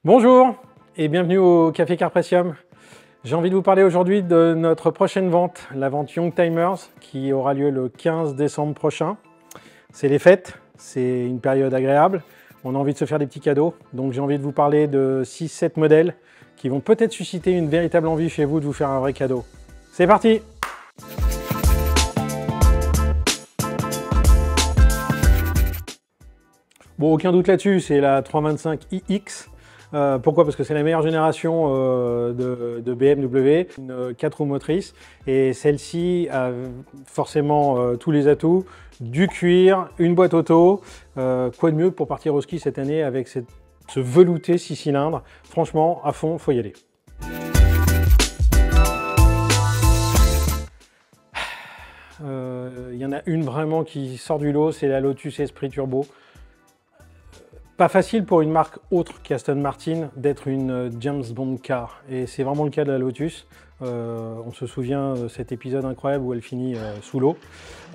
Bonjour et bienvenue au Café Carpressium. J'ai envie de vous parler aujourd'hui de notre prochaine vente, la vente Youngtimers, qui aura lieu le 15 décembre prochain. C'est les fêtes, c'est une période agréable, on a envie de se faire des petits cadeaux, donc j'ai envie de vous parler de 6-7 modèles qui vont peut-être susciter une véritable envie chez vous de vous faire un vrai cadeau. C'est parti! Bon, aucun doute là-dessus, c'est la 325iX. Pourquoi? Parce que c'est la meilleure génération de BMW, une 4 roues motrices, et celle-ci a forcément tous les atouts, du cuir, une boîte auto, quoi de mieux pour partir au ski cette année avec ce velouté 6 cylindres. Franchement, à fond, faut y aller. Il y en a une vraiment qui sort du lot, c'est la Lotus Esprit Turbo. Pas facile pour une marque autre qu'Aston Martin d'être une James Bond car, et c'est vraiment le cas de la Lotus. On se souvient de cet épisode incroyable où elle finit sous l'eau.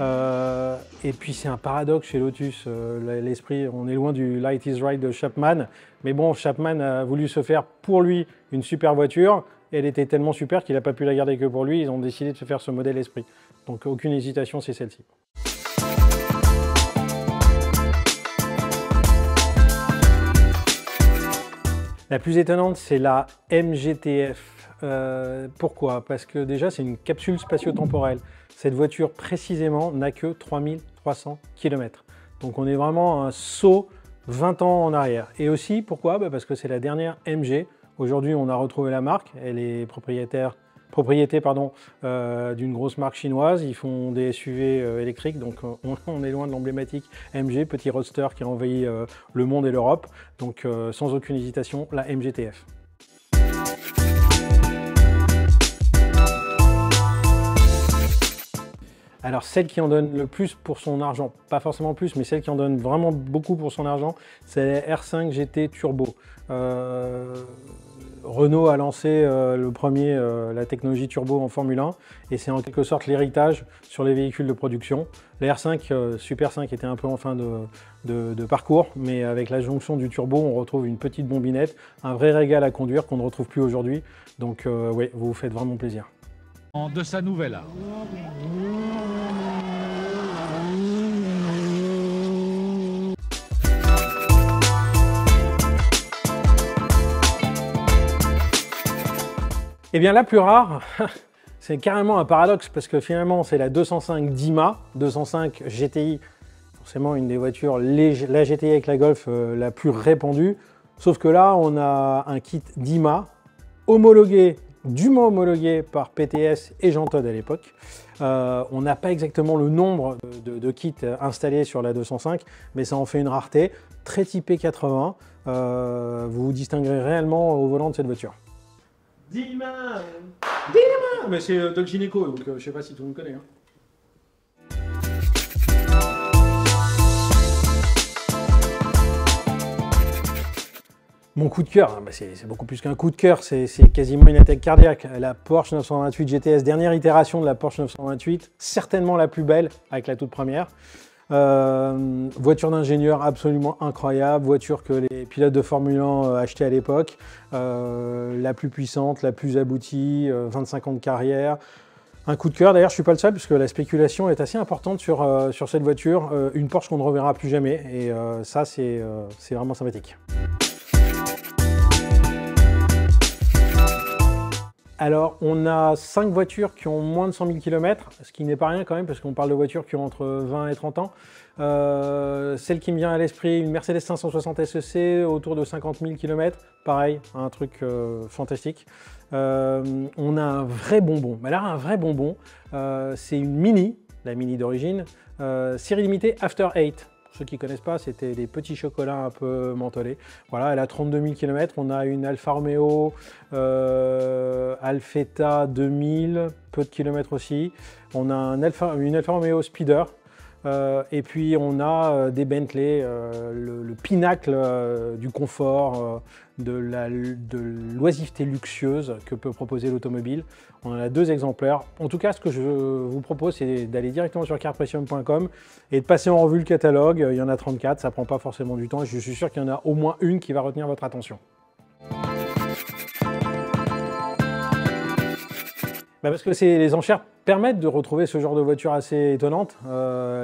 Et puis c'est un paradoxe chez Lotus, l'esprit, on est loin du Light is Right de Chapman, mais bon, Chapman a voulu se faire pour lui une super voiture, et elle était tellement super qu'il n'a pas pu la garder que pour lui, ils ont décidé de se faire ce modèle Esprit. Donc aucune hésitation, c'est celle-ci. La plus étonnante, c'est la MGTF. Pourquoi? Parce que déjà, c'est une capsule spatio-temporelle. Cette voiture, précisément, n'a que 3300 km. Donc on est vraiment un saut 20 ans en arrière. Et aussi, pourquoi? Parce que c'est la dernière MG. Aujourd'hui, on a retrouvé la marque. Elle est propriété d'une grosse marque chinoise. Ils font des SUV électriques, donc on est loin de l'emblématique MG, petit roadster qui a envahi le monde et l'Europe. Donc sans aucune hésitation, la MGTF. Alors celle qui en donne le plus pour son argent, pas forcément plus, mais celle qui en donne vraiment beaucoup pour son argent, c'est la R5 GT Turbo. Renault a lancé la technologie turbo en Formule 1 et c'est en quelque sorte l'héritage sur les véhicules de production. La R5 Super 5 était un peu en fin de parcours, mais avec la jonction du turbo, on retrouve une petite bombinette, un vrai régal à conduire qu'on ne retrouve plus aujourd'hui. Donc oui, vous vous faites vraiment plaisir. De sa nouvelle. Eh bien la plus rare, c'est carrément un paradoxe parce que finalement c'est la 205 DIMA, 205 GTI, forcément une des voitures, la GTI avec la Golf la plus répandue, sauf que là on a un kit DIMA homologué, dûment homologué par PTS et Jean Todt à l'époque. On n'a pas exactement le nombre de kits installés sur la 205, mais ça en fait une rareté, très typée 80, vous vous distinguerez réellement au volant de cette voiture. Dima! Dima! Mais c'est Doc Gineco, donc je sais pas si tout le monde connaît. Hein. Mon coup de cœur, c'est beaucoup plus qu'un coup de cœur, c'est quasiment une attaque cardiaque. La Porsche 928 GTS, dernière itération de la Porsche 928, certainement la plus belle avec la toute première. Voiture d'ingénieur absolument incroyable, voiture que les pilotes de Formule 1 achetaient à l'époque, la plus puissante, la plus aboutie, 25 ans de carrière. Un coup de cœur, d'ailleurs je ne suis pas le seul puisque la spéculation est assez importante sur cette voiture, une Porsche qu'on ne reverra plus jamais et ça c'est vraiment sympathique. Alors, on a 5 voitures qui ont moins de 100 000 km, ce qui n'est pas rien quand même, parce qu'on parle de voitures qui ont entre 20 et 30 ans. Celle qui me vient à l'esprit, une Mercedes 560 SEC, autour de 50 000 km, pareil, un truc fantastique. On a un vrai bonbon, mais là, un vrai bonbon, c'est une Mini, la Mini d'origine, série limitée After 8. Pour ceux qui ne connaissent pas, c'était des petits chocolats un peu mentholés. Voilà, elle a 32 000 km. On a une Alfa Romeo Alfetta 2000, peu de kilomètres aussi. On a une Alfa Romeo Speeder. Et puis on a des Bentley, le pinacle du confort, de l'oisiveté luxueuse que peut proposer l'automobile. On en a 2 exemplaires. En tout cas, ce que je vous propose, c'est d'aller directement sur carpressium.com et de passer en revue le catalogue. Il y en a 34, ça ne prend pas forcément du temps et je suis sûr qu'il y en a au moins une qui va retenir votre attention. Parce que les enchères permettent de retrouver ce genre de voiture assez étonnante.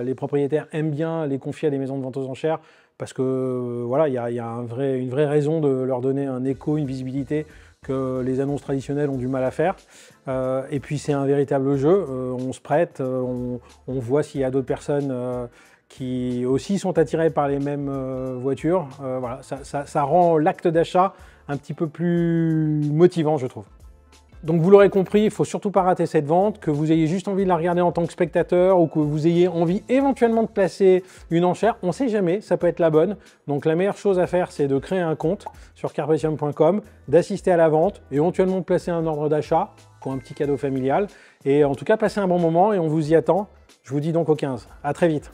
Les propriétaires aiment bien les confier à des maisons de vente aux enchères parce que voilà, il y a une vraie raison de leur donner un écho, une visibilité que les annonces traditionnelles ont du mal à faire. Et puis c'est un véritable jeu, on se prête, on voit s'il y a d'autres personnes qui aussi sont attirées par les mêmes voitures. Voilà, ça rend l'acte d'achat un petit peu plus motivant, je trouve. Donc vous l'aurez compris, il ne faut surtout pas rater cette vente, que vous ayez juste envie de la regarder en tant que spectateur ou que vous ayez envie éventuellement de placer une enchère, on ne sait jamais, ça peut être la bonne. Donc la meilleure chose à faire, c'est de créer un compte sur carpretium.com, d'assister à la vente, éventuellement de placer un ordre d'achat pour un petit cadeau familial. Et en tout cas, passez un bon moment et on vous y attend. Je vous dis donc au 15. À très vite.